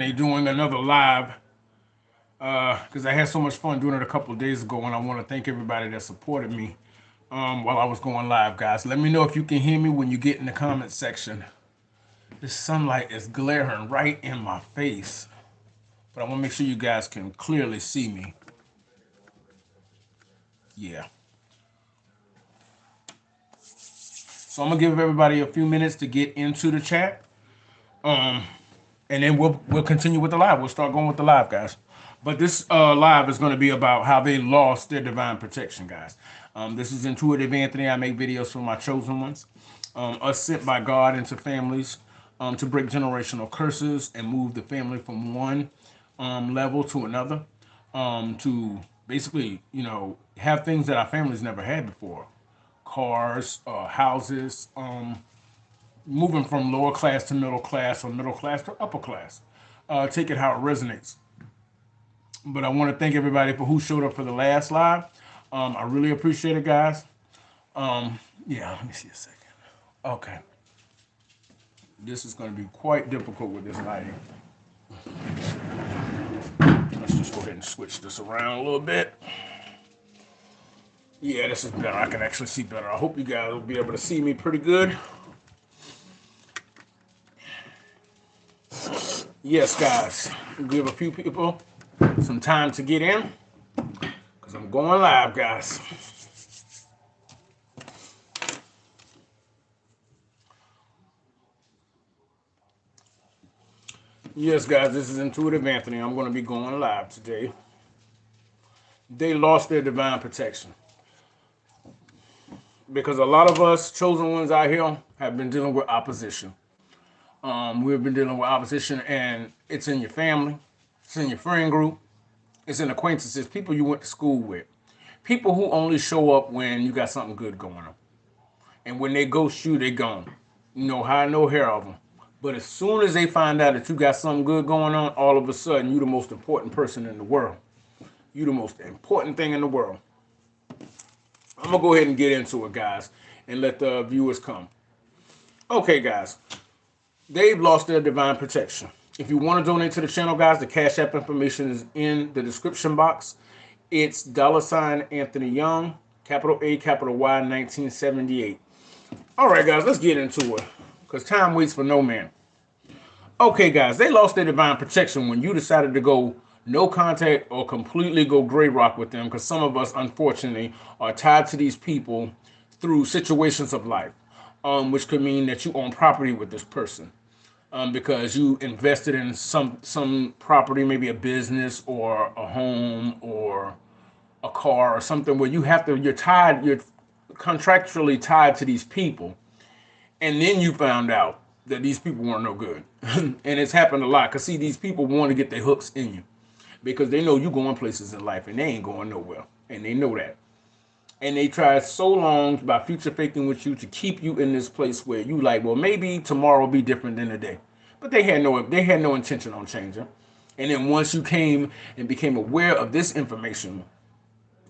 They doing another live because I had so much fun doing it a couple of days ago, and I want to thank everybody that supported me while I was going live, guys. Let me know if you can hear me when you get in the comment section. The sunlight is glaring right in my face, but I want to make sure you guys can clearly see me. Yeah. So I'm gonna give everybody a few minutes to get into the chat. Um, and then we'll continue with the live. We'll start going with the live, guys. But this live is going to be about how they lost their divine protection, guys. This is Intuitive Anthony. I make videos for my chosen ones, us sent by God into families to break generational curses and move the family from one level to another, to basically, have things that our families never had before, cars, houses, moving from lower class to middle class or middle class to upper class. Take it how it resonates. But I want to thank everybody for who showed up for the last live. I really appreciate it, guys. Yeah, let me see a second. Okay. This is going to be quite difficult with this lighting. Let's just go ahead and switch this around a little bit. Yeah, this is better. I can actually see better. I hope you guys will be able to see me pretty good. Yes, guys. Give a few people some time to get in because I'm going live, guys. Yes, guys, this is Intuitive Anthony. I'm going to be going live today. They lost their divine protection because a lot of us chosen ones out here have been dealing with opposition. We've been dealing with opposition, and it's in your family, it's in your friend group, it's in acquaintances, people you went to school with, people who only show up when you got something good going on. And when they ghost you, they gone. No hide, no hair of them. But as soon as they find out that you got something good going on, all of a sudden, you the most important person in the world. You the most important thing in the world. I'm going to go ahead and get into it, guys, and let the viewers come. Okay, guys. They've lost their divine protection. If you want to donate to the channel, guys, the Cash App information is in the description box. It's $Anthony Young, capital A, capital Y, 1978. All right, guys, let's get into it because time waits for no man. Okay, guys, they lost their divine protection when you decided to go no contact or completely go gray rock with them, because some of us, unfortunately, are tied to these people through situations of life, which could mean that you own property with this person. Because you invested in some property, maybe a business or a home or a car or something where you're contractually tied to these people, and then you found out that these people weren't no good. And it's happened a lot because see, these people want to get their hooks in you because they know you going places in life and they ain't going nowhere, and they know that. And they tried so long by future faking with you to keep you in this place where you like, well, maybe tomorrow will be different than today. But they had no intention on changing. And then once you came and became aware of this information,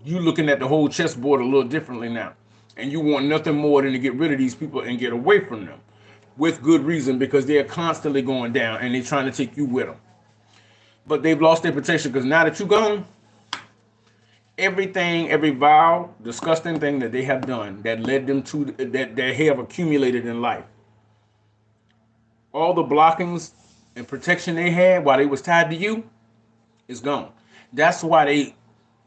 you looking at the whole chessboard a little differently now. And you want nothing more than to get rid of these people and get away from them. With good reason, because they're constantly going down and they're trying to take you with them. But they've lost their protection because now that you're gone, everything, every vile, disgusting thing that they have done that led them to that they have accumulated in life, all the blockings and protection they had while they was tied to you is gone. That's why they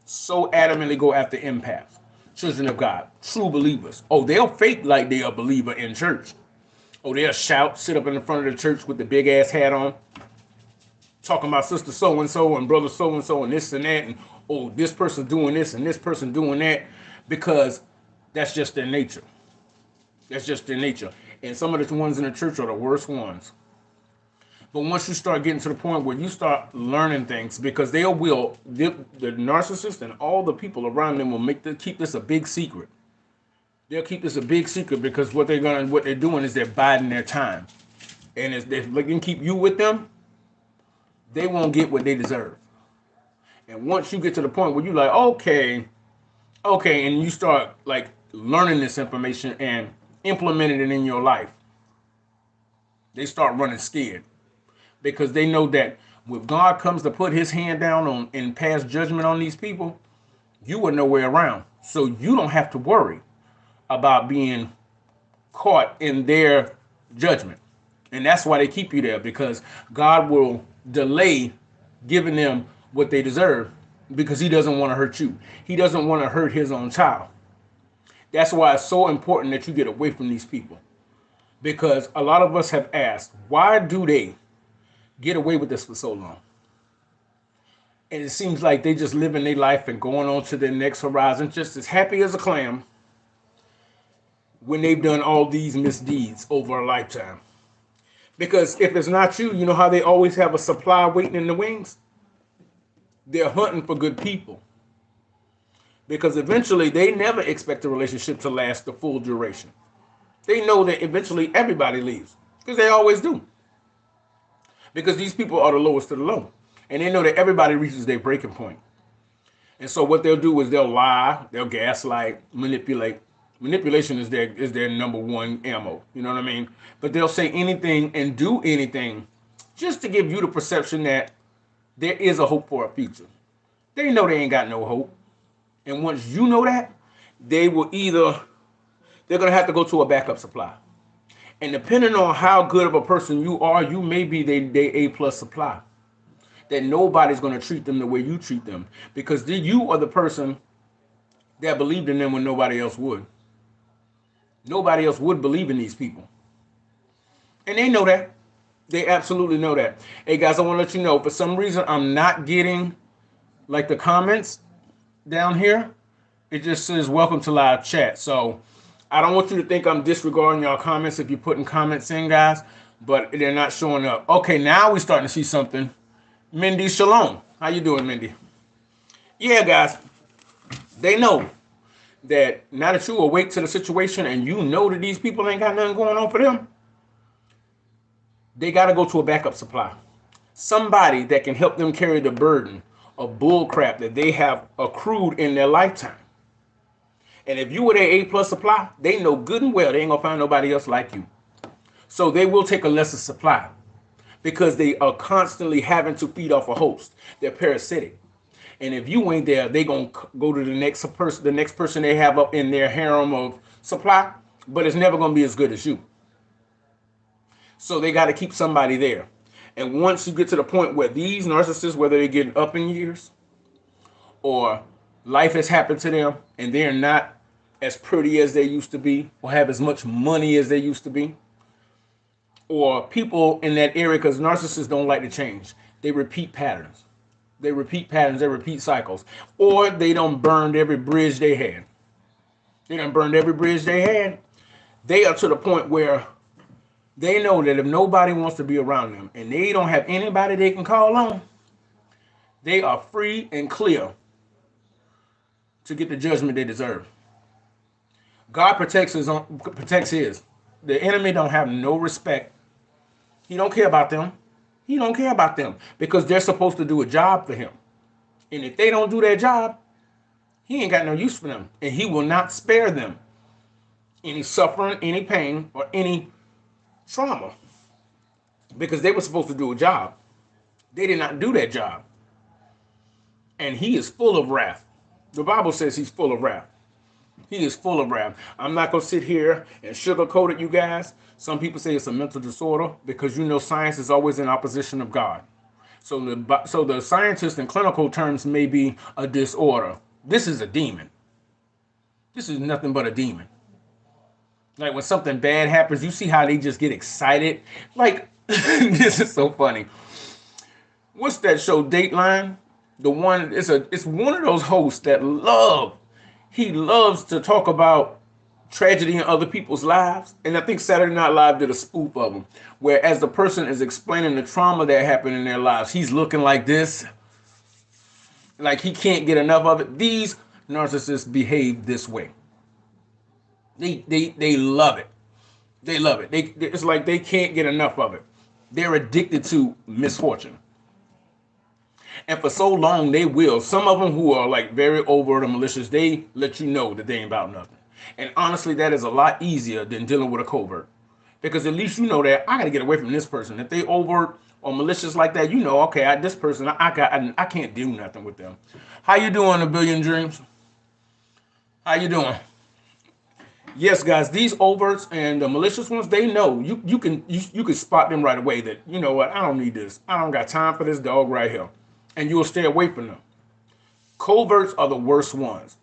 so adamantly go after empaths, children of God, true believers. Oh, they'll fake like they are a believer in church. Oh, they'll shout, sit up in the front of the church with the big ass hat on, talking about sister so and so and brother so and this and that, and oh, this person doing this and this person doing that, because that's just their nature. That's just their nature. And some of the ones in the church are the worst ones. But once you start getting to the point where you start learning things, because the narcissist and all the people around them will keep this a big secret. They'll keep this a big secret because what they're doing is they're biding their time. And if they can keep you with them, they won't get what they deserve. And once you get to the point where you're like, okay, and you start like learning this information and implementing it in your life, they start running scared because they know that When God comes to put his hand down on and pass judgment on these people, you are nowhere around. So you don't have to worry about being caught in their judgment. And that's why they keep you there, because God will delay giving them what they deserve because he doesn't want to hurt you. He doesn't want to hurt his own child. That's why it's so important that you get away from these people. Because a lot of us have asked, why do they get away with this for so long? And it seems like they just living their life and going on to the next horizon just as happy as a clam when they've done all these misdeeds over a lifetime. Because if it's not you, you know how they always have a supply waiting in the wings? They're hunting for good people. Because eventually they never expect a relationship to last the full duration. They know that eventually everybody leaves, because they always do. Because these people are the lowest of the low. And they know that everybody reaches their breaking point. And so what they'll do is they'll lie, they'll gaslight, manipulate. Manipulation is their number one ammo. You know what I mean? But they'll say anything and do anything just to give you the perception that there is a hope for a future. They know they ain't got no hope. And once you know that, they're going to have to go to a backup supply. And depending on how good of a person you are, you may be their A+ supply. That nobody's going to treat them the way you treat them. Because you are the person that believed in them when nobody else would. Nobody else would believe in these people. And they know that. They absolutely know that. Hey guys, I want to let you know, for some reason, I'm not getting like the comments down here. It just says welcome to live chat. So I don't want you to think I'm disregarding y'all comments if you're putting comments in, guys, but they're not showing up. Okay, now we're starting to see something. Mindy Shalom. How you doing, Mindy? Yeah, guys. They know that now that you awake to the situation and you know that these people ain't got nothing going on for them, they got to go to a backup supply. Somebody that can help them carry the burden of bull crap that they have accrued in their lifetime. And if you were their A+ supply, they know good and well they ain't going to find nobody else like you. So they will take a lesser supply because they are constantly having to feed off a host. They're parasitic. And if you ain't there, they going to go to the next person they have up in their harem of supply, but it's never going to be as good as you. So they got to keep somebody there. And once you get to the point where these narcissists, whether they're getting up in years or life has happened to them and they're not as pretty as they used to be or have as much money as they used to be, or people in that area, because narcissists don't like to change. They repeat patterns. They repeat cycles. Or they done burned every bridge they had. They done burned every bridge they had. They are to the point where they know that if nobody wants to be around them and they don't have anybody they can call on, they are free and clear to get the judgment they deserve. God protects his. The enemy don't have no respect. He don't care about them. He don't care about them because they're supposed to do a job for him. And if they don't do their job, he ain't got no use for them. And he will not spare them any suffering, any pain, or any trauma because they were supposed to do a job. They did not do that job. And he is full of wrath. The Bible says he's full of wrath. He is full of wrath. I'm not going to sit here and sugarcoat it, you guys. Some people say it's a mental disorder because you know science is always in opposition of God. So the scientist in clinical terms may be a disorder. This is a demon. This is nothing but a demon. Like when something bad happens, you see how they just get excited. Like, this is so funny. What's that show, Dateline? It's one of those hosts that he loves to talk about tragedy in other people's lives. And I think Saturday Night Live did a spoof of them, where as the person is explaining the trauma that happened in their lives, he's looking like this, like he can't get enough of it. These narcissists behave this way. They love it. They love it. It's like they can't get enough of it. They're addicted to misfortune. And for so long, they will. Some of them who are like very overt and malicious, they let you know that they ain't about nothing. And honestly, that is a lot easier than dealing with a covert. Because at least you know that I got to get away from this person. If they overt or malicious like that, you know, okay, this person, I can't do nothing with them. How you doing, A Billion Dreams? How you doing? Yes, guys, these overts and the malicious ones, they know you can spot them right away that, you know what, I don't need this. I don't got time for this dog right here. And you will stay away from them. Coverts are the worst ones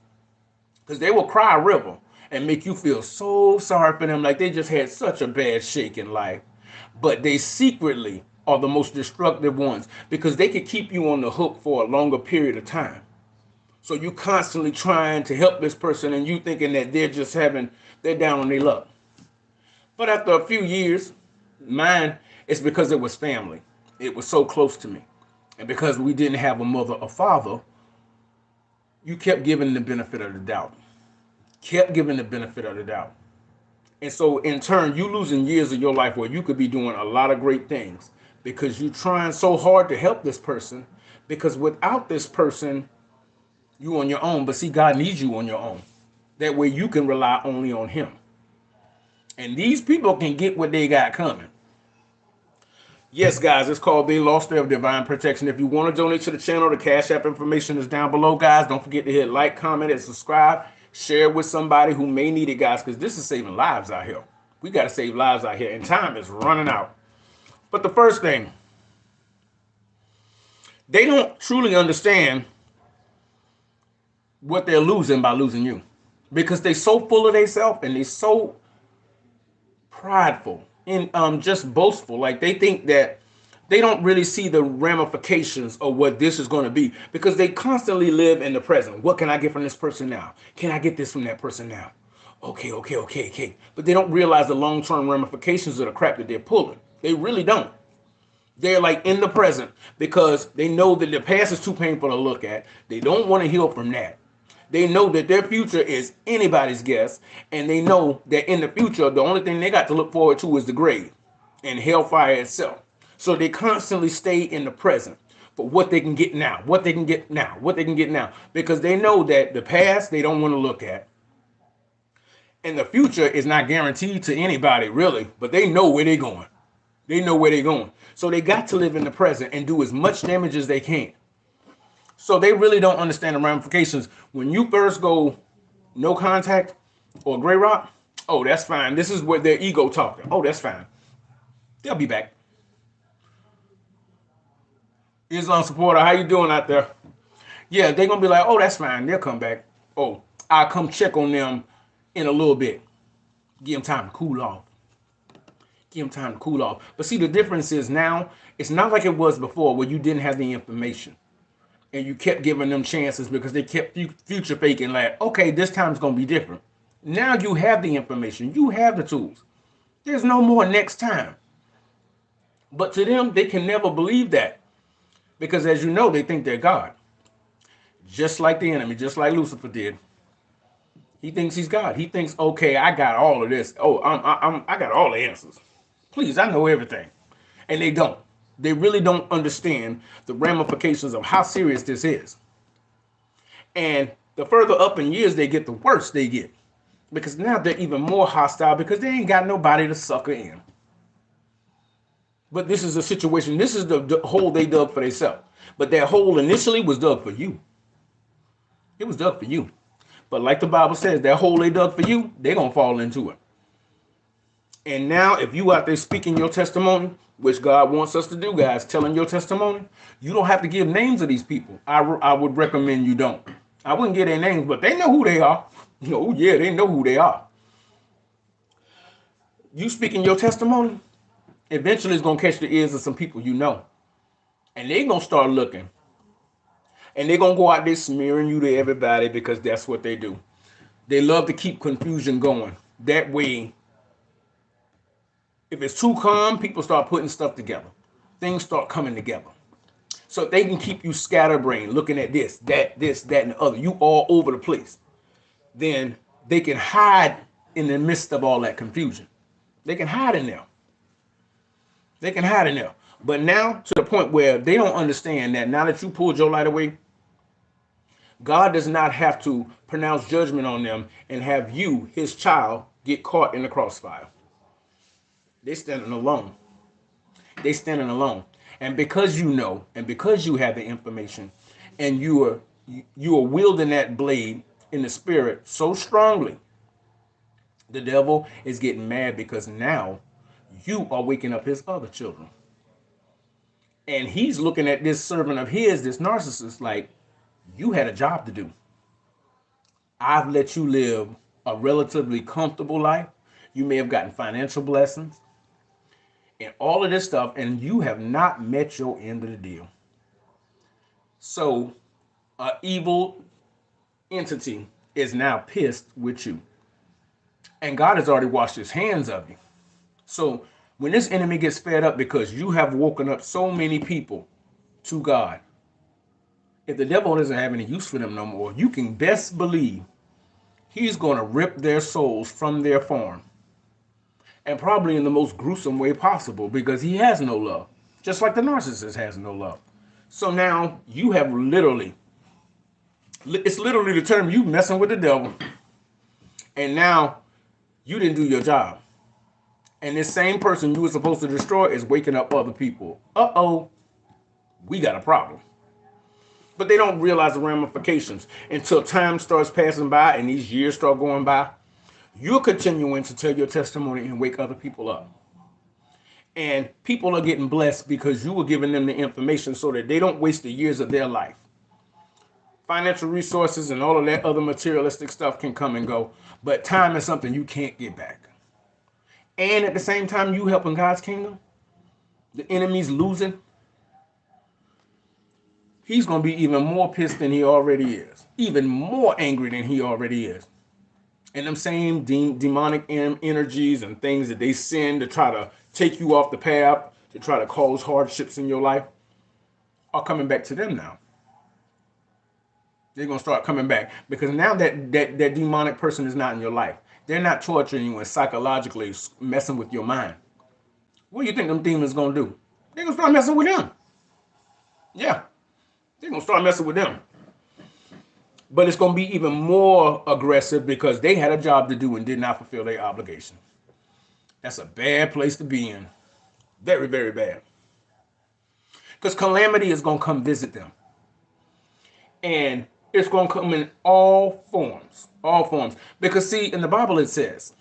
because they will cry a river and make you feel so sorry for them, like they just had such a bad shake in life. But they secretly are the most destructive ones because they can keep you on the hook for a longer period of time. So you constantly trying to help this person and you thinking that they're down on their luck. But after a few years, mine, it's because it was family. It was so close to me. And because we didn't have a mother or father, you kept giving the benefit of the doubt. Kept giving the benefit of the doubt. And so in turn, you losing years of your life where you could be doing a lot of great things because you're trying so hard to help this person, because without this person, you on your own. But see, God needs you on your own. That way you can rely only on him. And these people can get what they got coming. Yes, guys, it's called They Lost Their Divine Protection. If you want to donate to the channel, the Cash App information is down below, guys. Don't forget to hit like, comment, and subscribe. Share with somebody who may need it, guys, because this is saving lives out here. We got to save lives out here, and time is running out. But the first thing, they don't truly understand what they're losing by losing you, because they're so full of themselves and they're so prideful and just boastful. Like they think that they don't really see the ramifications of what this is going to be, because they constantly live in the present. What can I get from this person now? Can I get this from that person now? Okay. But they don't realize the long-term ramifications of the crap that they're pulling. They really don't. They're like in the present because they know that the past is too painful to look at. They don't want to heal from that. They know that their future is anybody's guess, and they know that in the future, the only thing they got to look forward to is the grave and hellfire itself. So they constantly stay in the present for what they can get now, what they can get now, because they know that the past they don't want to look at. And the future is not guaranteed to anybody, really, but they know where they're going. They know where they're going. So they got to live in the present and do as much damage as they can. So they really don't understand the ramifications. When you first go no contact or gray rock, oh, that's fine. This is where their ego talking. Oh, that's fine. They'll be back. Islam supporter, how you doing out there? Yeah, they're going to be like, oh, that's fine. They'll come back. Oh, I'll come check on them in a little bit. Give them time to cool off. Give them time to cool off. But see, the difference is now, it's not like it was before where you didn't have the information. And you kept giving them chances because they kept future faking, like, okay, this time it's going to be different. Now you have the information. You have the tools. There's no more next time. But to them, they can never believe that. Because as you know, they think they're God. Just like the enemy, just like Lucifer did. He thinks he's God. He thinks, okay, I got all of this. Oh, I got all the answers. Please, I know everything. And they don't. They really don't understand the ramifications of how serious this is. And the further up in years they get, the worse they get. Because now they're even more hostile because they ain't got nobody to sucker in. But this is a situation, this is the hole they dug for themselves. But that hole initially was dug for you. It was dug for you. But like the Bible says, that hole they dug for you, they're going to fall into it. And now if you out there speaking your testimony, which God wants us to do, guys, telling your testimony, you don't have to give names of these people. I would recommend you don't. I wouldn't give their names, but they know who they are. Oh, yeah, they know who they are. You speaking your testimony, eventually it's going to catch the ears of some people you know. And they're going to start looking. And they're going to go out there smearing you to everybody because that's what they do. They love to keep confusion going. That way, if it's too calm, people start putting stuff together. Things start coming together. So they can keep you scatterbrained, looking at this, that, and the other. You all over the place. Then they can hide in the midst of all that confusion. They can hide in there. They can hide in there. But now to the point where they don't understand that now that you pulled your light away, God does not have to pronounce judgment on them and have you, his child, get caught in the crossfire. They're standing alone. They're standing alone. And because you know, and because you have the information, and you are wielding that blade in the spirit so strongly, the devil is getting mad because now you are waking up his other children. And he's looking at this servant of his, this narcissist, like, you had a job to do. I've let you live a relatively comfortable life. You may have gotten financial blessings and all of this stuff, and you have not met your end of the deal. So, an evil entity is now pissed with you. And God has already washed his hands of you. So, when this enemy gets fed up because you have woken up so many people to God, if the devil doesn't have any use for them no more, you can best believe he's going to rip their souls from their farm. And probably in the most gruesome way possible, because he has no love. Just like the narcissist has no love. So now you have literally, it's literally the term, you messing with the devil. And now you didn't do your job. And this same person you were supposed to destroy is waking up other people. Uh-oh, we got a problem. But they don't realize the ramifications until time starts passing by and these years start going by. You're continuing to tell your testimony and wake other people up. And people are getting blessed because you were giving them the information so that they don't waste the years of their life. Financial resources and all of that other materialistic stuff can come and go, but time is something you can't get back. And at the same time, you helping God's kingdom, the enemy's losing. He's going to be even more pissed than he already is, even more angry than he already is. And them same demonic energies and things that they send to try to take you off the path, to try to cause hardships in your life, are coming back to them now. They're going to start coming back because now that demonic person is not in your life. They're not torturing you and psychologically messing with your mind. What do you think them demons going to do? They're going to start messing with them. Yeah, they're going to start messing with them. But it's going to be even more aggressive because they had a job to do and did not fulfill their obligation. That's a bad place to be in. Very, very bad. Because Calamity is going to come visit them. And it's going to come in all forms. All forms. Because see, in the Bible it says,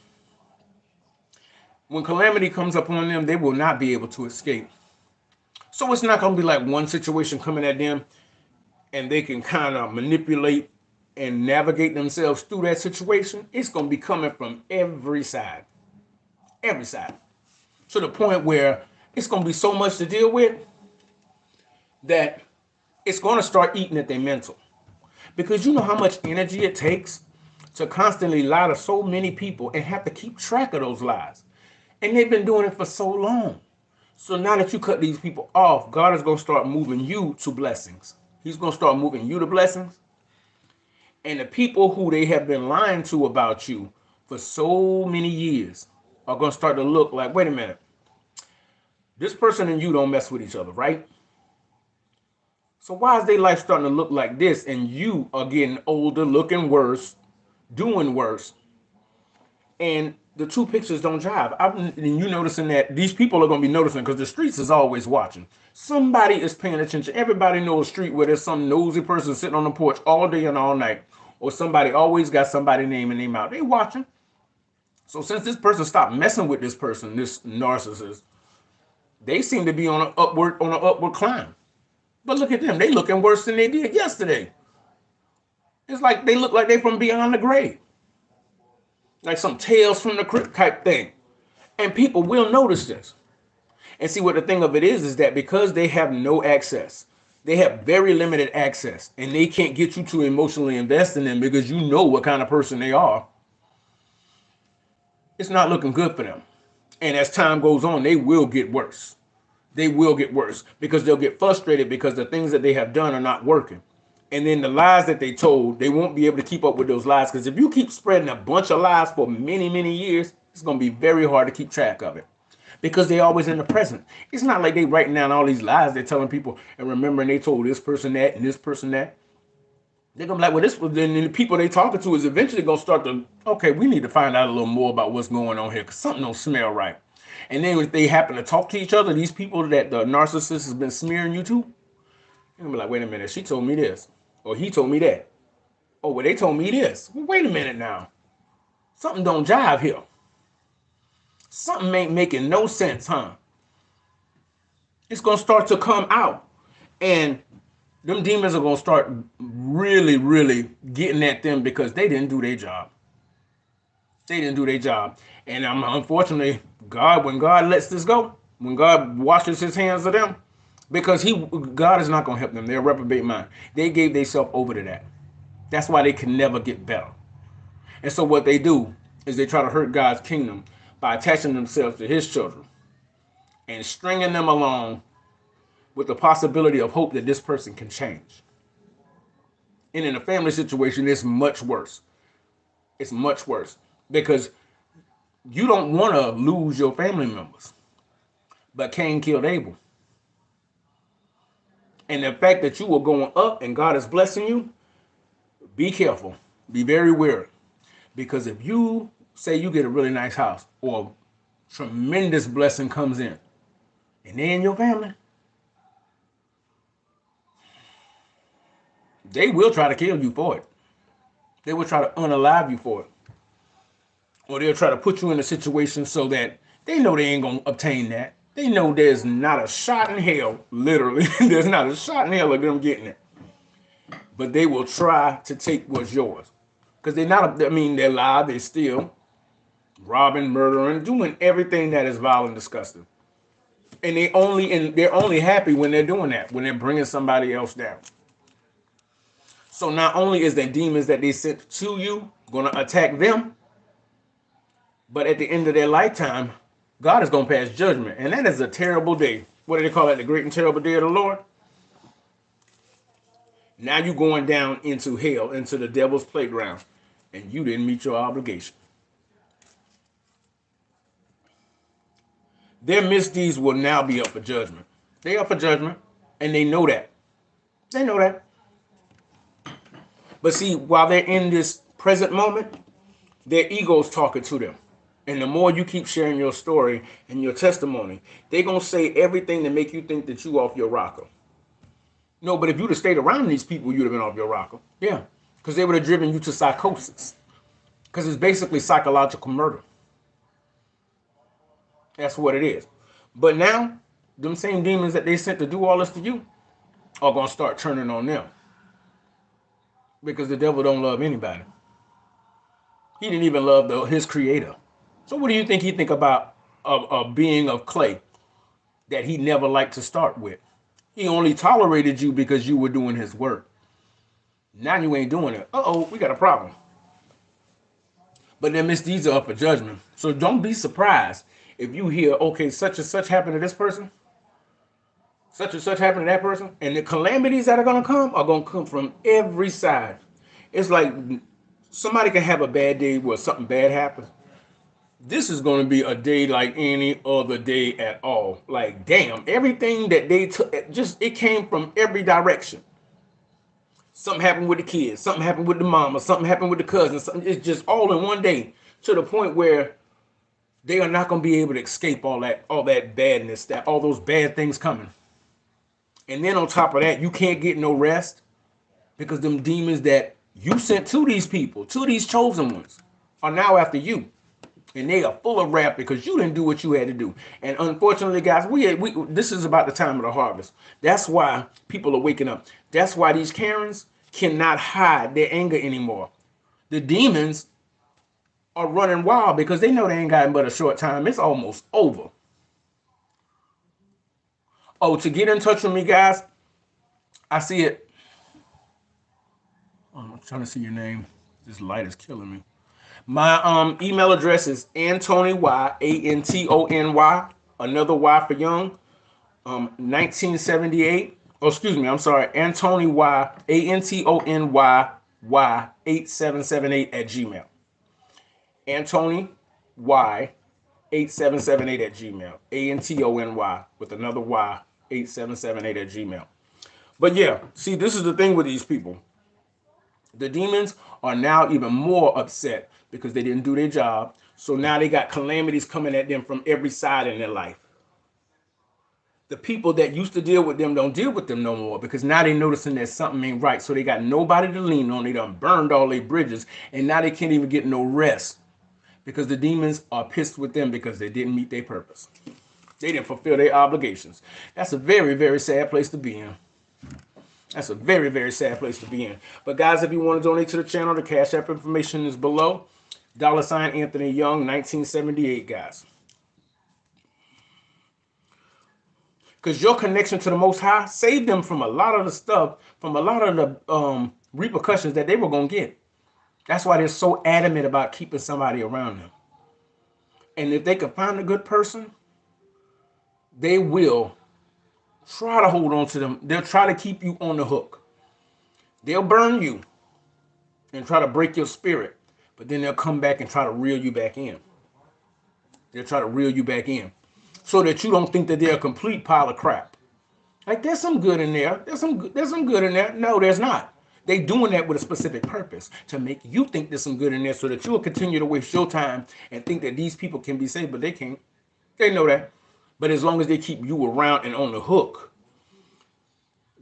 when Calamity comes upon them, they will not be able to escape. So it's not going to be like one situation coming at them and they can kind of manipulate and navigate themselves through that situation. It's going to be coming from every side. Every side. To the point where it's going to be so much to deal with that it's going to start eating at their mental. Because you know how much energy it takes to constantly lie to so many people and have to keep track of those lies. And they've been doing it for so long. So now that you cut these people off, God is going to start moving you to blessings. He's going to start moving you to blessings. And the people who they have been lying to about you for so many years are going to start to look like, wait a minute, this person and you don't mess with each other, right? So why is their life starting to look like this and you are getting older, looking worse, doing worse? And the two pictures don't jive. And you noticing that these people are going to be noticing because the streets is always watching. Somebody is paying attention. Everybody knows a street where there's some nosy person sitting on the porch all day and all night. Or somebody always got somebody name and name out. They watching. So since this person stopped messing with this person, this narcissist, they seem to be on an upward climb. But look at them. They looking worse than they did yesterday. It's like they look like they from beyond the grave. Like some tales from the crypt type thing. And people will notice this. And see what the thing of it is that because they have no access, they have very limited access, and they can't get you to emotionally invest in them because you know what kind of person they are. It's not looking good for them. And as time goes on, they will get worse. They will get worse because they'll get frustrated because the things that they have done are not working. And then the lies that they told, they won't be able to keep up with those lies because if you keep spreading a bunch of lies for many, many years, it's going to be very hard to keep track of it. Because they're always in the present. It's not like they writing down all these lies they're telling people and remembering they told this person that and this person that. They're going to be like, well, then the people they talking to is eventually going to start to, okay, we need to find out a little more about what's going on here because something don't smell right. And then if they happen to talk to each other, these people that the narcissist has been smearing you to, you're gonna be like, wait a minute, she told me this, or he told me that. Oh, well, they told me this. Well, wait a minute now. Something don't jive here. Something ain't making no sense, huh? It's gonna start to come out. And them demons are gonna start really, really getting at them because they didn't do their job. They didn't do their job. And unfortunately, when God lets this go, when God washes his hands of them, because God is not gonna help them. They're a reprobate mind. They gave themselves over to that. That's why they can never get better. And so what they do is they try to hurt God's kingdom by attaching themselves to his children and stringing them along with the possibility of hope that this person can change. And in a family situation, it's much worse. It's much worse because you don't want to lose your family members. But Cain killed Abel. And the fact that you are going up and God is blessing you, be careful. Be very wary. Because if you say you get a really nice house or tremendous blessing comes in and they're in your family, they will try to kill you for it. They will try to unalive you for it. Or they'll try to put you in a situation so that they know they ain't going to obtain that. They know there's not a shot in hell, literally, there's not a shot in hell of them getting it. But they will try to take what's yours. Because they're not, I mean, they're live, they're still robbing, murdering, doing everything that is vile and disgusting. And they're only happy when they're doing that, when they're bringing somebody else down. So not only is the demons that they sent to you going to attack them, but at the end of their lifetime, God is going to pass judgment. And that is a terrible day. What do they call it? The great and terrible day of the Lord? Now you're going down into hell, into the devil's playground, and you didn't meet your obligation. Their misdeeds will now be up for judgment. They up for judgment, and they know that. They know that. But see, while they're in this present moment, their ego's talking to them. And the more you keep sharing your story and your testimony, they're going to say everything to make you think that you off your rocker. No, but if you'd have stayed around these people, you'd have been off your rocker. Yeah, because they would have driven you to psychosis. Because it's basically psychological murder. That's what it is. But now, them same demons that they sent to do all this to you are going to start turning on them. Because the devil don't love anybody. He didn't even love his creator. So what do you think he think about a being of clay that he never liked to start with? He only tolerated you because you were doing his work. Now you ain't doing it. Uh-oh, we got a problem. But then misdeeds are up for judgment. So don't be surprised if you hear, okay, such and such happened to this person, such and such happened to that person, and the calamities that are going to come from every side. It's like somebody can have a bad day where something bad happens. This is going to be a day like any other day at all. Like, damn, everything that they took, it came from every direction. Something happened with the kids, something happened with the mama, something happened with the cousins. It's just all in one day to the point where they are not going to be able to escape all that badness, all those bad things coming. And then on top of that, you can't get no rest because them demons that you sent to these people, to these chosen ones, are now after you. And they are full of wrath because you didn't do what you had to do. And unfortunately, guys, this is about the time of the harvest. That's why people are waking up. That's why these Karens cannot hide their anger anymore. The demons are running wild because they know they ain't got but a short time. It's almost over. Oh, to get in touch with me, guys, I see it. Oh, I'm trying to see your name. This light is killing me. My email address is Antony, Antony, another Y for young, 1978. Oh, excuse me, I'm sorry, Antony, Antony, 8778 at Gmail. Antony, 8778 at Gmail. Antony with another Y, 8778 at Gmail. But yeah, see, this is the thing with these people. The demons are now even more upset because they didn't do their job. So now they got calamities coming at them from every side in their life. The people that used to deal with them don't deal with them no more because now they noticing that something ain't right. So they got nobody to lean on. They done burned all their bridges, and now they can't even get no rest because the demons are pissed with them because they didn't meet their purpose. They didn't fulfill their obligations. That's a very, very sad place to be in. That's a very, very sad place to be in. But guys, if you want to donate to the channel, the Cash App information is below. $ Anthony Young, 1978, guys. Because your connection to the Most High saved them from a lot of the stuff, from a lot of the repercussions that they were going to get. That's why they're so adamant about keeping somebody around them. And if they can find a good person, they will try to hold on to them. They'll try to keep you on the hook. They'll burn you and try to break your spirit, but then they'll come back and try to reel you back in. They'll try to reel you back in so that you don't think that they're a complete pile of crap. Like, there's some good in there. There's some good in there. No, there's not. They doing that with a specific purpose to make you think there's some good in there so that you'll continue to waste your time and think that these people can be saved, but they can't. They know that. But as long as they keep you around and on the hook,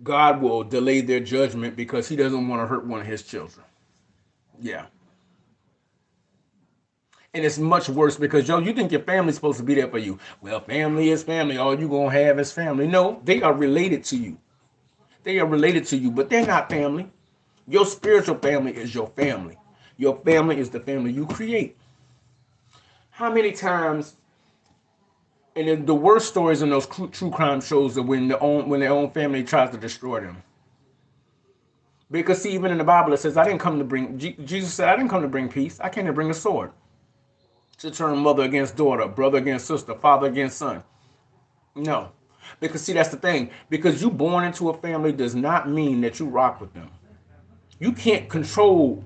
God will delay their judgment because he doesn't want to hurt one of his children. Yeah. And it's much worse because, you think your family's supposed to be there for you. Well, family is family. All you're going to have is family. No, they are related to you. They are related to you, but they're not family. Your spiritual family is your family. Your family is the family you create. How many times, and the worst stories in those true crime shows are when their own family tries to destroy them. Because see, even in the Bible it says, Jesus said, I didn't come to bring peace. I came to bring a sword. To turn mother against daughter, brother against sister, father against son. No. Because see, that's the thing. Because you born into a family does not mean that you rock with them. You can't control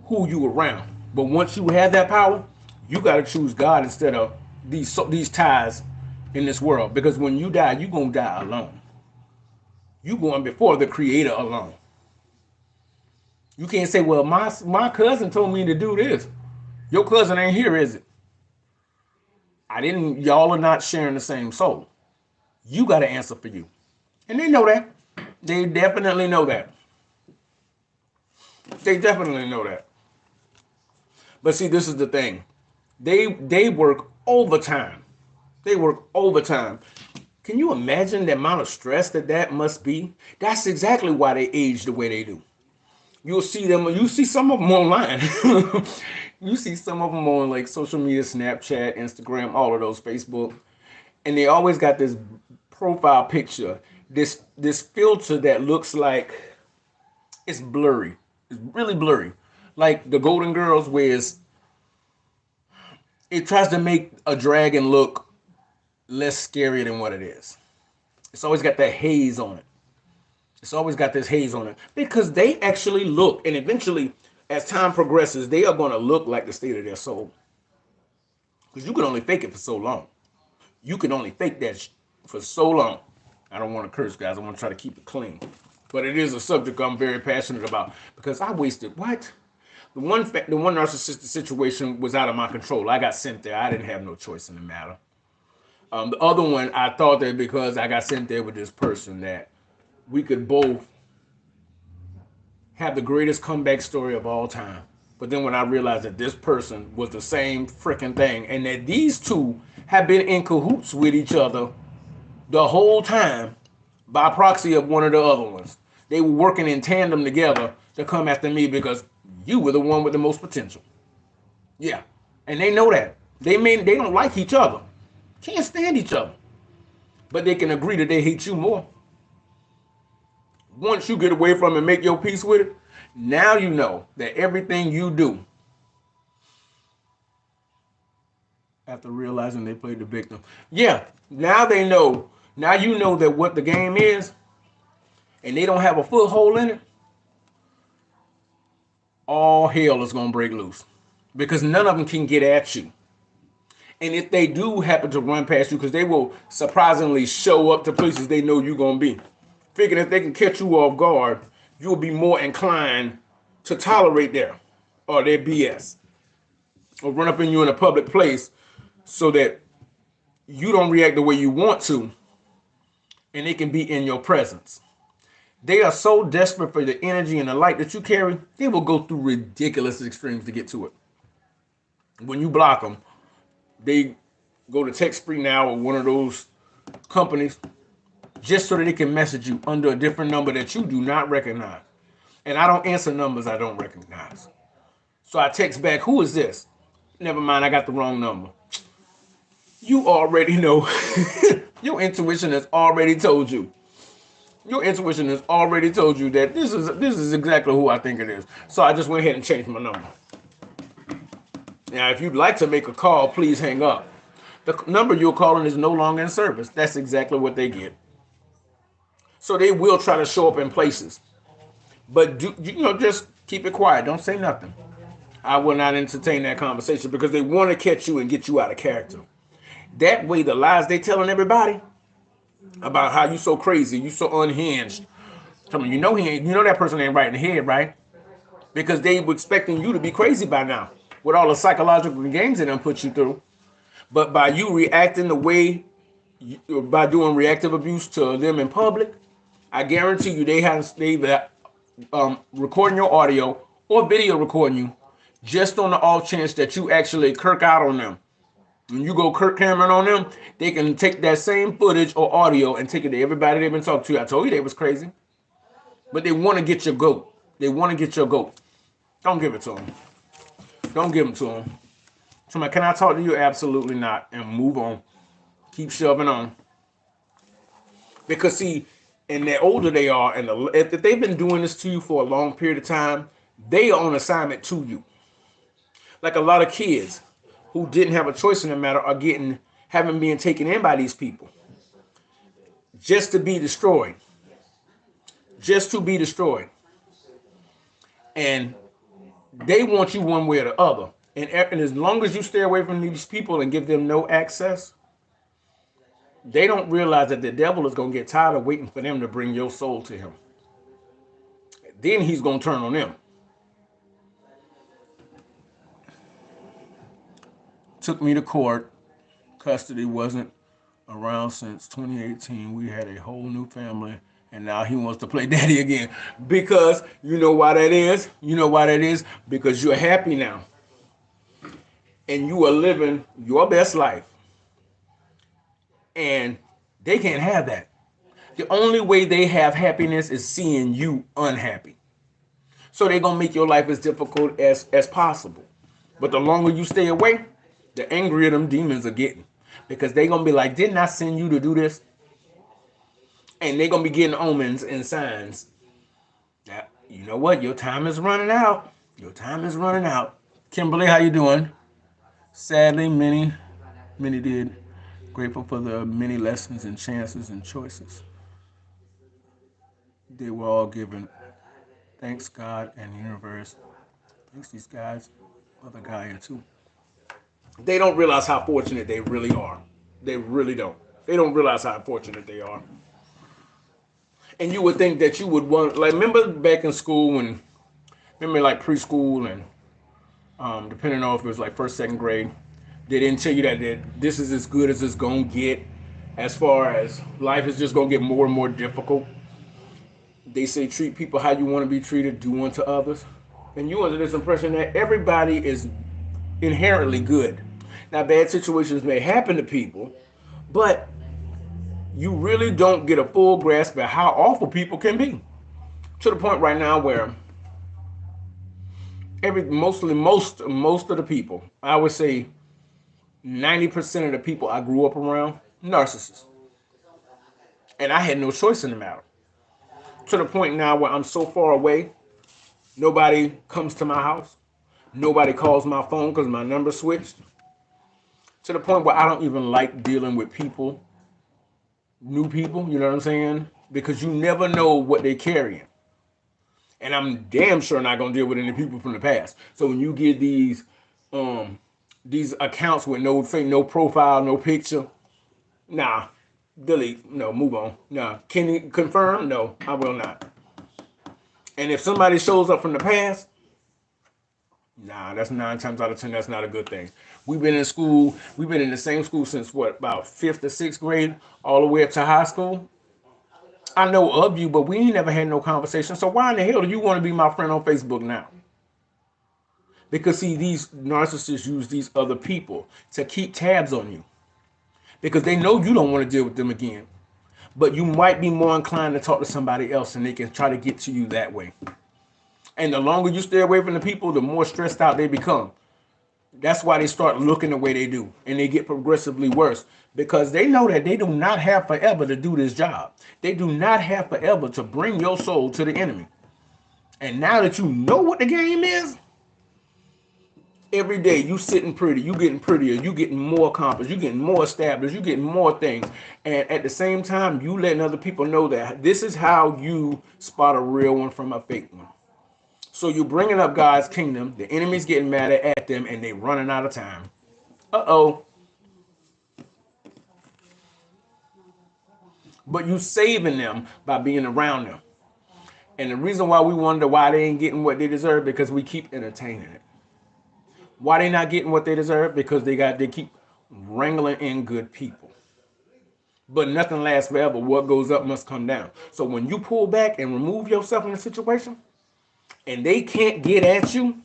who you around. But once you have that power, you got to choose God instead of these ties in this world. Because when you die, you're going to die alone. You're going before the Creator alone. You can't say, well, my cousin told me to do this. Your cousin ain't here, is it? Y'all are not sharing the same soul. You got to answer for you. And they know that. They definitely know that. They definitely know that. But see, this is the thing. They work overtime. They work overtime. Can you imagine the amount of stress that must be? That's exactly why they age the way they do. You'll see some of them online. You see some of them on like social media, Snapchat, Instagram, all of those, Facebook. And they always got this profile picture, this filter that looks like it's blurry. It's really blurry. Like the Golden Girls, where it tries to make a dragon look less scary than what it is. It's always got that haze on it. It's always got this haze on it because they actually look, and eventually, as time progresses, they are going to look like the state of their soul. Because you can only fake it for so long. You can only fake that for so long. I don't want to curse, guys. I want to try to keep it clean. But it is a subject I'm very passionate about because I wasted what? The one narcissistic situation was out of my control. I got sent there. I didn't have no choice in the matter. The other one, I thought that because I got sent there with this person that we could both have the greatest comeback story of all time. But then when I realized that this person was the same freaking thing and that these two have been in cahoots with each other the whole time by proxy of one of the other ones. They were working in tandem together to come after me because you were the one with the most potential. Yeah. And they know that. They don't like each other. Can't stand each other. But they can agree that they hate you more. Once you get away from it and make your peace with it, now you know that everything you do, after realizing they played the victim, yeah, now they know. Now you know that what the game is, and they don't have a foothold in it, all hell is going to break loose. Because none of them can get at you. And if they do happen to run past you, because they will surprisingly show up to places they know you're going to be, figuring if they can catch you off guard, you'll be more inclined to tolerate their BS. or run up in you in a public place so that you don't react the way you want to, and it can be in your presence. They are so desperate for the energy and the light that you carry, they will go through ridiculous extremes to get to it. When you block them, they go to Text Free Now or one of those companies just so that they can message you under a different number that you do not recognize. And I don't answer numbers I don't recognize. So I text back, who is this? Never mind, I got the wrong number. You already know. Your intuition has already told you. Your intuition has already told you that this is exactly who I think it is. So I just went ahead and changed my number. Now, if you'd like to make a call, please hang up. The number you're calling is no longer in service. That's exactly what they get. So they will try to show up in places. But just keep it quiet. Don't say nothing. I will not entertain that conversation because they want to catch you and get you out of character. That way, the lies they telling everybody about how you so crazy, you so unhinged. You know that person ain't right in the head, right? Because they were expecting you to be crazy by now with all the psychological games they done put you through. But by you reacting the way, by doing reactive abuse to them in public, I guarantee you they recording your audio or video recording you just on the off chance that you actually kirk out on them. When you go Kirk Cameron on them, they can take that same footage or audio and take it to everybody they've been talking to. I told you they was crazy. But they want to get your goat. They want to get your goat. Don't give it to them. Don't give them to them. Somebody, can I talk to you? Absolutely not. And move on. Keep shoving on. Because see, and the older they are, and if they've been doing this to you for a long period of time, they are on assignment to you. Like a lot of kids who didn't have a choice in the matter are having been taken in by these people just to be destroyed. Just to be destroyed. And they want you one way or the other. And as long as you stay away from these people and give them no access, they don't realize that the devil is going to get tired of waiting for them to bring your soul to him. Then he's going to turn on them. Took me to court. Custody wasn't around since 2018. We had a whole new family, and now he wants to play daddy again. Because you know why that is? You know why that is? Because you're happy now. And you are living your best life. And they can't have that. The only way they have happiness is seeing you unhappy. So they're going to make your life as difficult as possible. But the longer you stay away, the angrier them demons are getting. Because they're going to be like, didn't I send you to do this? And they're going to be getting omens and signs. Now, you know what? Your time is running out. Your time is running out. Kimberly, how you doing? Sadly, many did. Grateful for the many lessons and chances and choices they were all given. Thanks God and the universe. Thanks these guys. Other guy in too. They don't realize how fortunate they really are. They really don't. They don't realize how fortunate they are. And you would think that you would want, like, remember back in school remember like preschool and depending on if it was like first, second grade, they didn't tell you that this is as good as it's going to get as far as life is just going to get more and more difficult. They say treat people how you want to be treated, do unto others. And you under this impression that everybody is inherently good. Now, bad situations may happen to people, but you really don't get a full grasp of how awful people can be. To the point right now where most of the people, I would say 90% of the people I grew up around, narcissists. And I had no choice in the matter. To the point now where I'm so far away, nobody comes to my house. Nobody calls my phone because my number switched. To the point where I don't even like dealing with people, new people, you know what I'm saying? Because you never know what they're carrying. And I'm damn sure not going to deal with any people from the past. So when you get these accounts with no profile, no picture, nah, delete, no, move on. Nah, can you confirm? No, I will not. And if somebody shows up from the past, Nah, that's 9 times out of 10. That's not a good thing. We've been in school. We've been in the same school since what, about fifth or sixth grade, all the way up to high school. I know of you, but we ain't never had no conversation. So why in the hell do you want to be my friend on Facebook now? Because see, these narcissists use these other people to keep tabs on you because they know you don't want to deal with them again. But you might be more inclined to talk to somebody else, and they can try to get to you that way. And the longer you stay away from the people, the more stressed out they become. That's why they start looking the way they do, and they get progressively worse because they know that they do not have forever to do this job. They do not have forever to bring your soul to the enemy. And now that you know what the game is, every day you sitting pretty, you getting prettier, you getting more accomplished, you getting more established, you getting more things. And at the same time, you letting other people know that this is how you spot a real one from a fake one. So you're bringing up God's kingdom, the enemy's getting mad at them, and they running out of time. Uh-oh. But you saving them by being around them. And the reason why we wonder why they ain't getting what they deserve, because we keep entertaining it. Why they not getting what they deserve? Because they keep wrangling in good people. But nothing lasts forever. What goes up must come down. So when you pull back and remove yourself from the situation, and they can't get at you,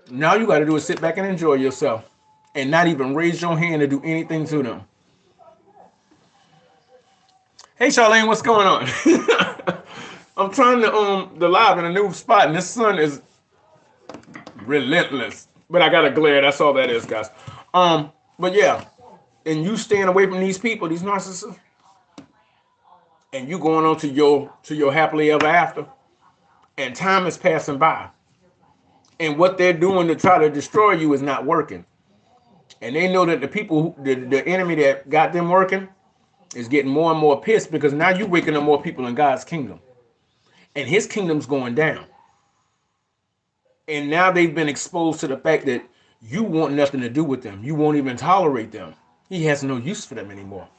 now you got to do is sit back and enjoy yourself, and not even raise your hand to do anything to them. Hey, Charlene, what's going on? I'm trying to the live in a new spot, and this sun is relentless. But I got a glare. That's all that is, guys. But yeah, and you staying away from these people, these narcissists, and you going on to your happily ever after, and time is passing by, and what they're doing to try to destroy you is not working, and they know that the people, the enemy that got them working, is getting more and more pissed because now you're waking up more people in God's kingdom, and His kingdom's going down, and now they've been exposed to the fact that you want nothing to do with them, you won't even tolerate them. He has no use for them anymore.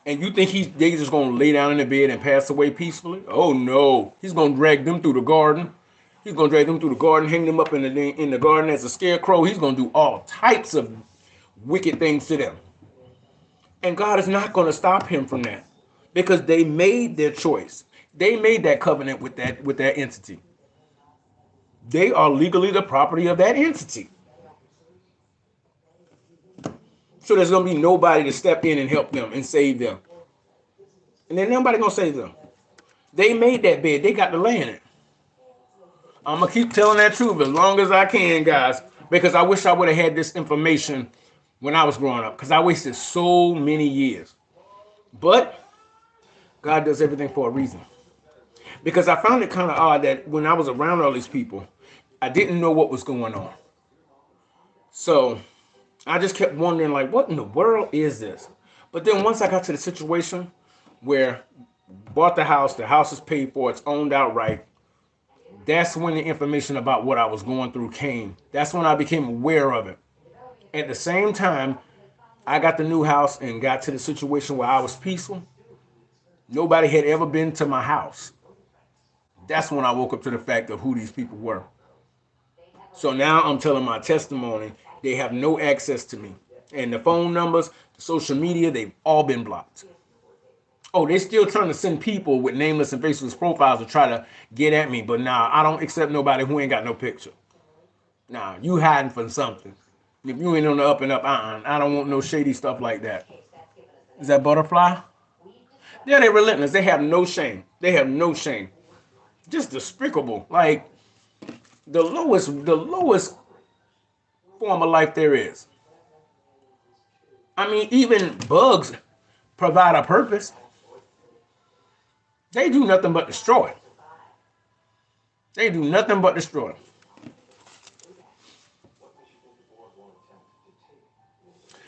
And you think they just gonna lay down in the bed and pass away peacefully? Oh no, he's gonna drag them through the garden. He's gonna drag them through the garden, hang them up in the garden as a scarecrow. He's gonna do all types of wicked things to them. And God is not gonna stop him from that because they made their choice. They made that covenant with that entity. They are legally the property of that entity. So there's gonna be nobody to step in and help them and save them. And then nobody gonna save them. They made that bed. They got to lay in it. I'm gonna keep telling that truth as long as I can, guys, because I wish I would have had this information when I was growing up, because I wasted so many years. But God does everything for a reason. Because I found it kind of odd that when I was around all these people, I didn't know what was going on. So I just kept wondering, like, what in the world is this? But then once I got to the situation where bought the house is paid for, it's owned outright, that's when the information about what I was going through came. That's when I became aware of it. At the same time, I got the new house and got to the situation where I was peaceful. Nobody had ever been to my house. That's when I woke up to the fact of who these people were. So now I'm telling my testimony. They have no access to me. And the phone numbers, the social media, they've all been blocked. Oh, they're still trying to send people with nameless and faceless profiles to try to get at me. But nah, I don't accept nobody who ain't got no picture. Nah, you hiding from something. If you ain't on the up and up, I don't want no shady stuff like that. Is that butterfly? Yeah, they're relentless. They have no shame. They have no shame. Just despicable. Like the lowest form of life there is. I mean, even bugs provide a purpose. They do nothing but destroy. They do nothing but destroy.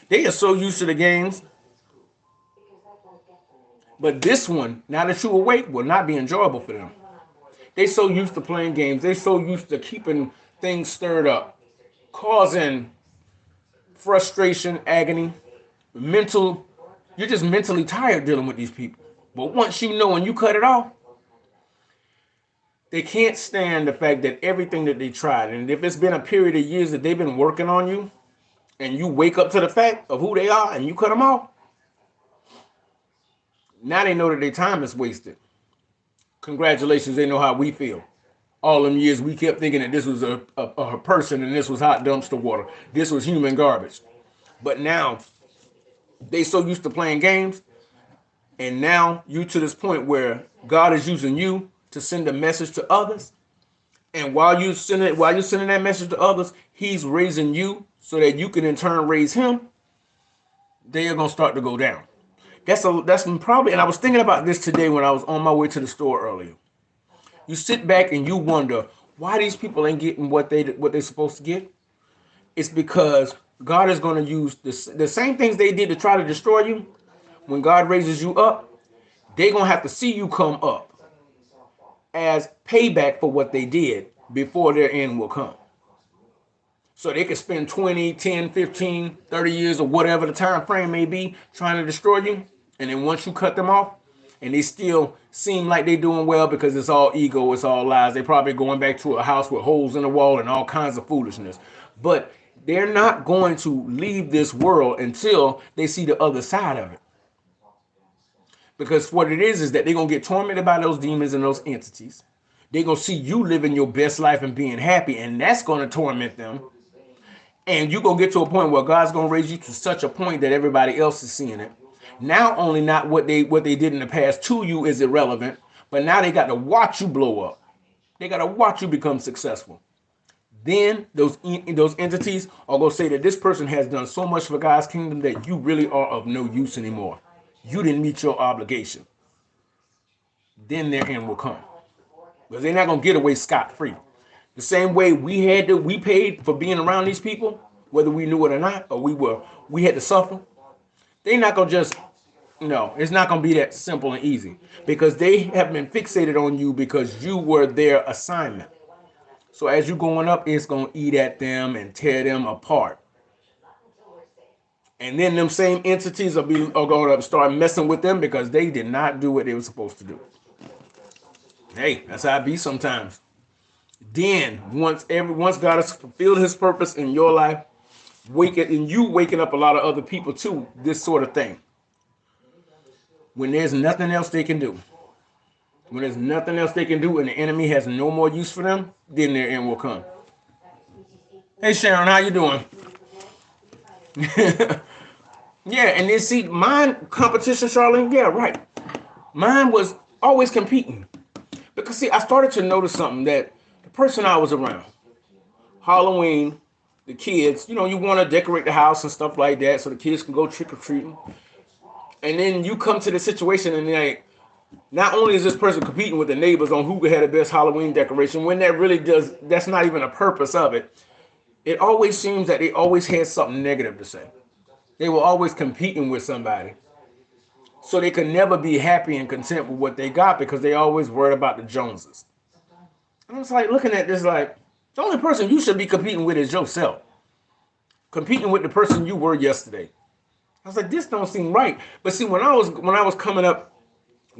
They are so used to the games. But this one, now that you're awake, will not be enjoyable for them. They so used to playing games. They so used to keeping things stirred up, causing frustration, agony, mental. You're just mentally tired dealing with these people. But once you know and you cut it off, They can't stand the fact that everything that they tried, and if it's been a period of years that they've been working on you, and you wake up to the fact of who they are and you cut them off, now they know that their time is wasted. Congratulations, they know how we feel. All them years we kept thinking that this was a person and this was hot dumpster water. This was human garbage. But now they so used to playing games, and now you to this point where God is using you to send a message to others. And while you're sending that message to others, he's raising you so that you can in turn raise him. They are gonna start to go down. That's probably, and I was thinking about this today when I was on my way to the store earlier. You sit back and you wonder why these people ain't getting what they're supposed to get. It's because God is going to use the same things they did to try to destroy you. When God raises you up, they're going to have to see you come up as payback for what they did before their end will come. So they could spend 20, 10, 15, 30 years or whatever the time frame may be trying to destroy you. And then once you cut them off, and they still seem like they're doing well because it's all ego, it's all lies. They're probably going back to a house with holes in the wall and all kinds of foolishness. But they're not going to leave this world until they see the other side of it. Because what it is that they're going to get tormented by those demons and those entities. They're going to see you living your best life and being happy, and that's going to torment them. And you're going to get to a point where God's going to raise you to such a point that everybody else is seeing it. Now only not what they did in the past to you is irrelevant, but now they got to watch you blow up. They got to watch you become successful. Then those entities are going to say that this person has done so much for God's kingdom that you really are of no use anymore. You didn't meet your obligation. Then their end will come. Because they're not going to get away scot-free. The same way we paid for being around these people, whether we knew it or not, or we had to suffer. They're not going to just, it's not going to be that simple and easy, because they have been fixated on you because you were their assignment. So as you're going up, it's going to eat at them and tear them apart. And then them same entities are going to start messing with them because they did not do what they were supposed to do. Hey, that's how it be sometimes. Then once God has fulfilled his purpose in your life, waking up a lot of other people to this sort of thing. When there's nothing else they can do. When there's nothing else they can do and the enemy has no more use for them, then their end will come. Hey Sharon, how you doing? Yeah, and then see, mine competition, Charlene, yeah, right. Mine was always competing. Because see, I started to notice something, that the person I was around, Halloween, the kids, you want to decorate the house and stuff like that so the kids can go trick-or-treating. And then you come to the situation and like, not only is this person competing with the neighbors on who had the best Halloween decoration, when that's not even a purpose of it. It always seems that they always had something negative to say. They were always competing with somebody. So they could never be happy and content with what they got because they always worried about the Joneses. And I was like looking at this like, the only person you should be competing with is yourself. Competing with the person you were yesterday. I was like, this don't seem right. But see, when I was coming up,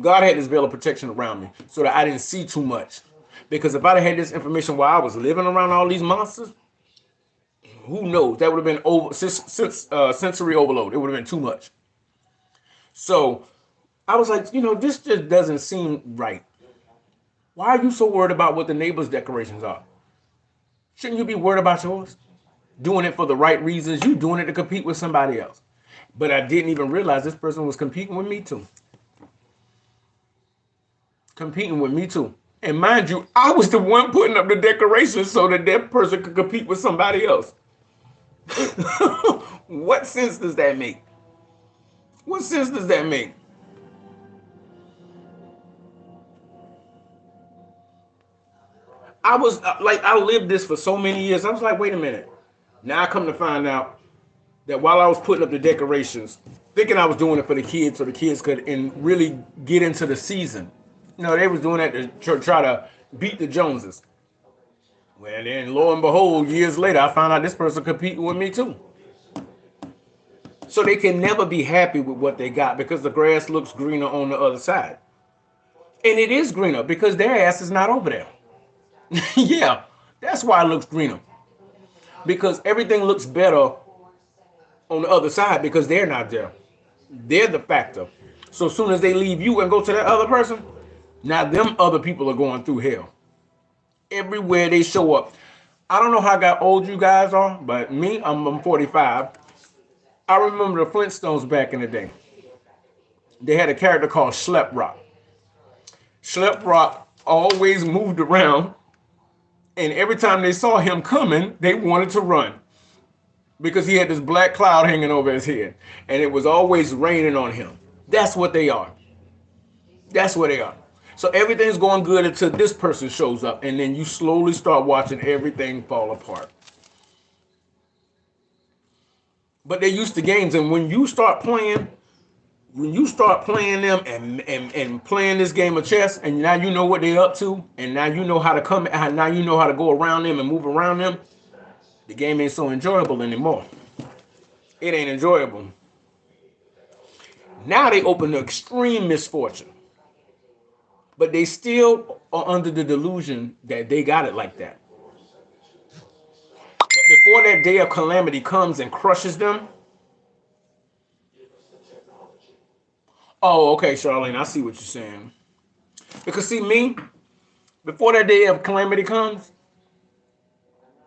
God had this veil of protection around me so that I didn't see too much. Because if I'd had this information while I was living around all these monsters, who knows? That would have been sensory overload. It would have been too much. So I was like, this just doesn't seem right. Why are you so worried about what the neighbor's decorations are? Shouldn't you be worried about yours? Doing it for the right reasons. You doing it to compete with somebody else. But I didn't even realize this person was competing with me too. Competing with me too. And mind you, I was the one putting up the decorations so that person could compete with somebody else. What sense does that make? What sense does that make? I lived this for so many years. I was like, wait a minute. Now I come to find out that while I was putting up the decorations, thinking I was doing it for the kids so the kids could really get into the season. They was doing that to try to beat the Joneses. Well, then lo and behold, years later, I found out this person competing with me too. So they can never be happy with what they got because the grass looks greener on the other side. And it is greener because their ass is not over there. Yeah, that's why it looks greener. Because everything looks better on the other side because they're not there. They're the factor. So as soon as they leave you and go to that other person, now them other people are going through hell. Everywhere they show up. I don't know how old you guys are, but me, I'm 45. I remember the Flintstones back in the day. They had a character called Schlep Rock. Schlep Rock always moved around, and every time they saw him coming, they wanted to run because he had this black cloud hanging over his head, and it was always raining on him. That's what they are. That's what they are. So everything's going good until this person shows up, and then you slowly start watching everything fall apart. But they're used to games, and when you start playing them and playing this game of chess, and now you know what they're up to, and now you know how to come, now you know how to go around them and move around them, the game ain't so enjoyable anymore. It ain't enjoyable. Now they open to extreme misfortune, but they still are under the delusion that they got it like that. But before that day of calamity comes and crushes them, oh, okay, Charlene, I see what you're saying. Because see me, before that day of calamity comes,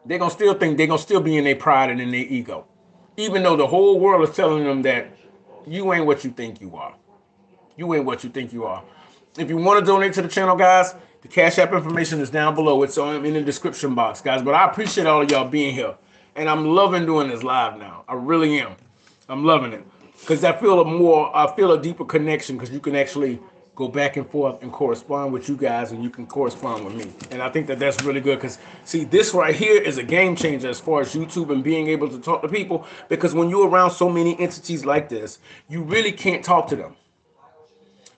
they're gonna still think they're gonna still be in their pride and in their ego. Even though the whole world is telling them that you ain't what you think you are. You ain't what you think you are. If you want to donate to the channel, guys, the Cash App information is down below. It's in the description box, guys. But I appreciate all of y'all being here. And I'm loving doing this live now. I really am. I'm loving it. Because I feel a deeper connection because you can actually go back and forth and correspond with you guys, and you can correspond with me. And I think that that's really good because, see, this right here is a game changer as far as YouTube and being able to talk to people, because when you're around so many entities like this, you really can't talk to them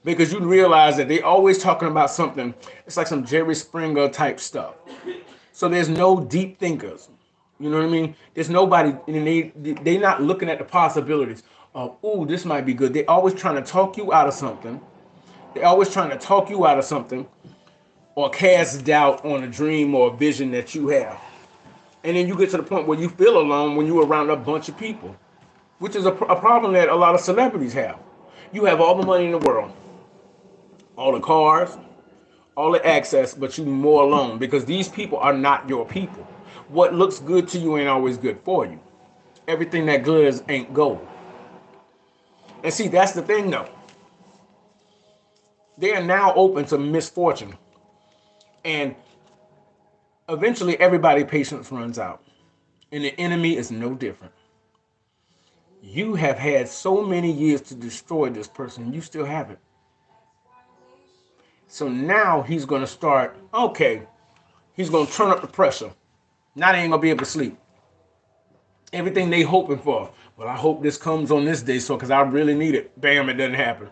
because you realize that they always talking about something. It's like some Jerry Springer type stuff. So there's no deep thinkers. You know what I mean? There's nobody, and they not looking at the possibilities of, ooh, this might be good. They always trying to talk you out of something. They're always trying to talk you out of something or cast doubt on a dream or a vision that you have. And then you get to the point where you feel alone when you're around a bunch of people, which is a problem that a lot of celebrities have. You have all the money in the world, all the cars, all the access, but you're more alone because these people are not your people. What looks good to you ain't always good for you. Everything that glitters ain't gold. And see, that's the thing though. They are now open to misfortune. And eventually everybody's patience runs out. And the enemy is no different. You have had so many years to destroy this person, you still haven't. So now he's going to start, okay, he's going to turn up the pressure. Now they ain't going to be able to sleep. Everything they hoping for. Well, I hope this comes on this day, so because I really need it. Bam, it doesn't happen.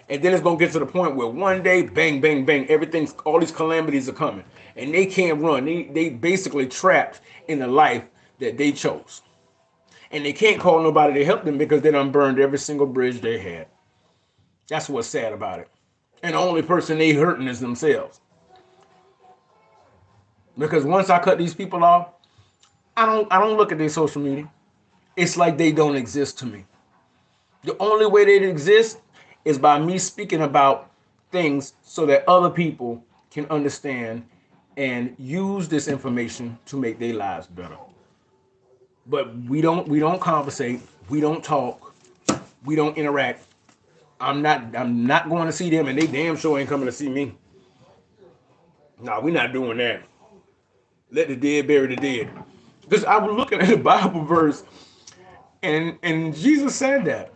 And then it's going to get to the point where one day, bang, bang, bang, everything's, all these calamities are coming. And they can't run. They basically trapped in the life that they chose. And they can't call nobody to help them because they done burned every single bridge they had. That's what's sad about it. And the only person they hurting is themselves. Because once I cut these people off, I don't look at their social media. It's like they don't exist to me. The only way they exist is by me speaking about things so that other people can understand and use this information to make their lives better. But we don't conversate, we don't talk, we don't interact. I'm not going to see them, and they damn sure ain't coming to see me. No, we're not doing that. Let the dead bury the dead. Because I was looking at the Bible verse, and Jesus said that.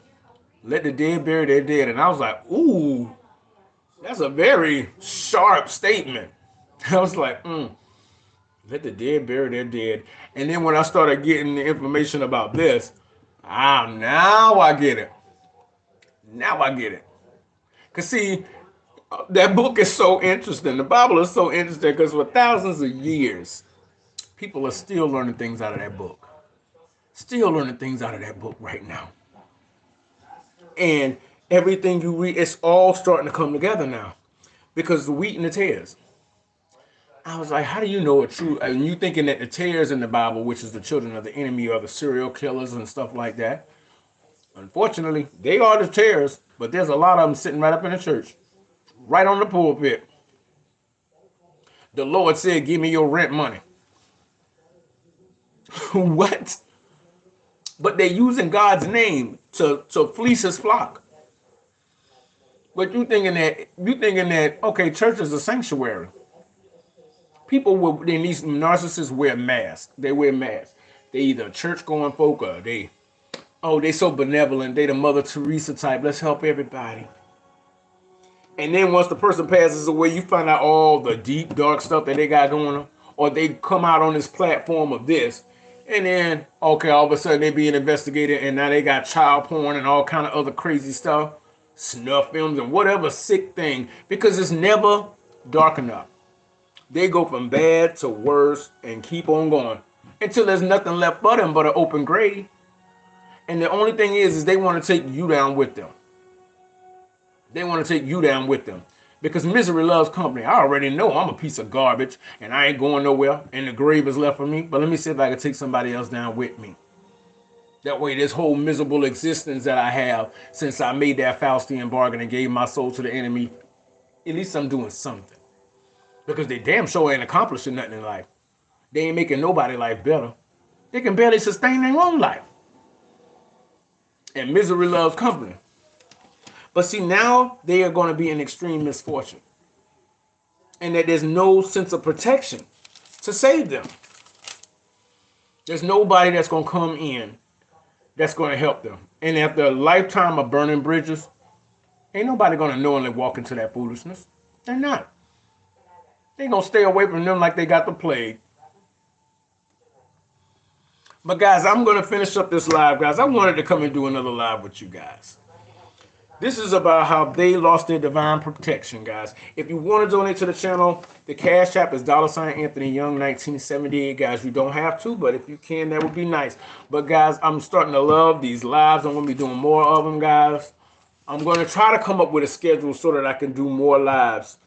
Let the dead bury their dead. And I was like, ooh, that's a very sharp statement. I was like, let the dead bury their dead. And then when I started getting the information about this, now I get it. Now I get it. Because see, that book is so interesting. The Bible is so interesting because for thousands of years, people are still learning things out of that book. Still learning things out of that book right now. And everything you read, it's all starting to come together now. Because the wheat and the tares. I was like, how do you know a true? And you thinking that the tares in the Bible, which is the children of the enemy, are the serial killers and stuff like that. Unfortunately, they are the tares, but there's a lot of them sitting right up in the church, right on the pulpit. The Lord said, "Give me your rent money." What? But they're using God's name to fleece His flock. But you thinking that okay, church is a sanctuary. People will in these narcissists wear masks. They wear masks. They either church going folk or they so benevolent. They the Mother Teresa type. Let's help everybody. And then once the person passes away, you find out all the deep dark stuff that they got going on, or they come out on this platform of this, and then okay, all of a sudden they being investigated, and now they got child porn and all kind of other crazy stuff, snuff films and whatever sick thing, because it's never dark enough. They go from bad to worse and keep on going until there's nothing left for them but an open grave. And the only thing is they want to take you down with them. They want to take you down with them. Because misery loves company. I already know I'm a piece of garbage and I ain't going nowhere and the grave is left for me. But let me see if I can take somebody else down with me. That way this whole miserable existence that I have since I made that Faustian bargain and gave my soul to the enemy, at least I'm doing something. Because they damn sure ain't accomplishing nothing in life. They ain't making nobody life better. They can barely sustain their own life. And misery loves company. But see, now they are going to be in extreme misfortune. And that there's no sense of protection to save them. There's nobody that's going to come in that's going to help them. And after a lifetime of burning bridges, ain't nobody going to knowingly walk into that foolishness. They're not. They're going to stay away from them like they got the plague. But guys, I'm going to finish up this live, guys. I wanted to come and do another live with you guys. This is about how they lost their divine protection, guys. If you want to donate to the channel, the Cash App is $Anthony Young 1978, guys. You don't have to, but if you can, that would be nice. But guys, I'm starting to love these lives. I'm going to be doing more of them, guys. I'm going to try to come up with a schedule so that I can do more lives,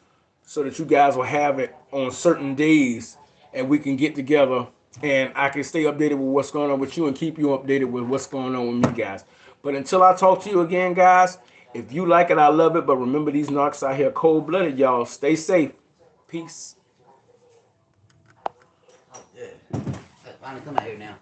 so that you guys will have it on certain days, and we can get together, and I can stay updated with what's going on with you and keep you updated with what's going on with me, guys. But until I talk to you again, guys, if you like it, I love it. But remember, these narcs out here cold-blooded, y'all. Stay safe. Peace. Oh, good. Finally come out here now.